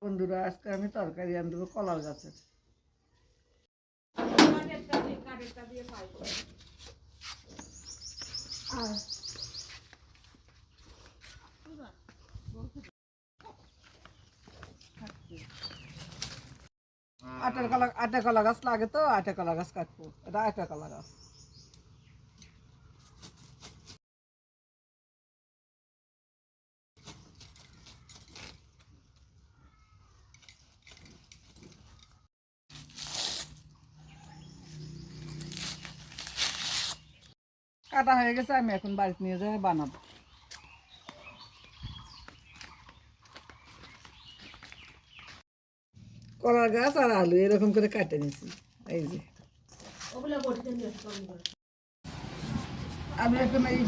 বন্ধুরা, আজকে আমি তরকারি আনবো কলার গাছের। আটা কলা গাছ লাগে তো আটা কলা গাছ কাটবো। এটা আটা কলা গাছ। কাটা হয়ে গেছে, আমি এখন বাড়িতে নিয়ে যাই বানাবো। কলার গাছ আর আলু এরকম করে কাটে নিছি। এই যে আমি এখন এই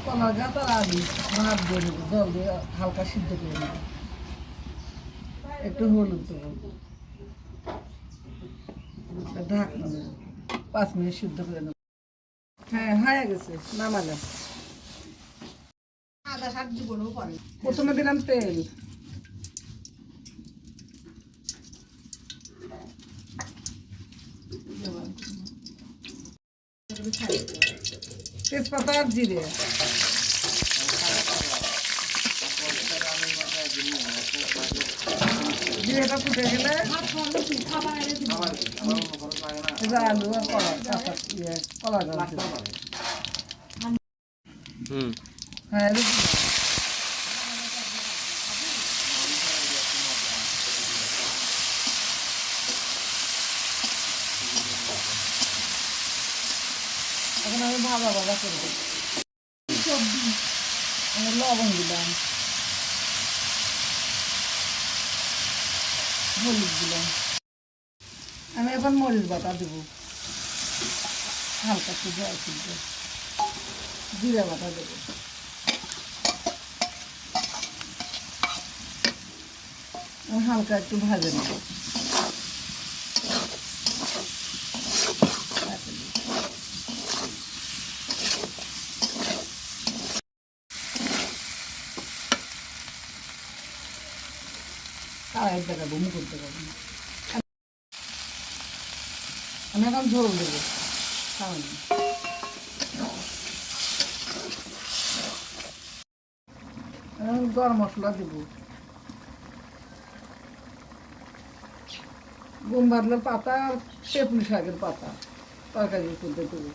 কলার গাছ আর আলু ভাত দিয়ে নেবো, জল দিয়ে হালকা সিদ্ধ করে নেব। একটু হলুদ দেবো, ঢাকনা দেবো, 5 মিনিট সিদ্ধ করে নেব। হ্যাঁ, হয়ে গেছে, নামালাম। প্রথমে দিলাম তেল, তেজপাতা আর জিরে। জিরেটা ফুটে গেলে আলু আর কলা গাছ। হ্যাঁ, এখন আমি ভাজা ভাজা করে দেবো। সবজি আমি লবণ দিলাম, হলুদ দিলাম। আমি এখন মরিচ বাটা দেবো, হালকা একটু জল তুলবে, জিরা বাটা দেবো। হালকা একটু ভাজে নেব। কারাই দেখাবো, মুখ দেখাবো না। আমি এখন ঝোল দেবো, খাওয়ানি। গরম মশলা দেবো, গম বাদলের পাতা, পেঁপুলি শাকের পাতা তরকারি করতে দেবো।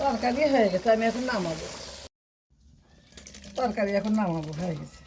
তরকারি হয়ে গেছে, আমি এখন নামাবো। তরকারি এখন নামাবো, হয়ে গেছে।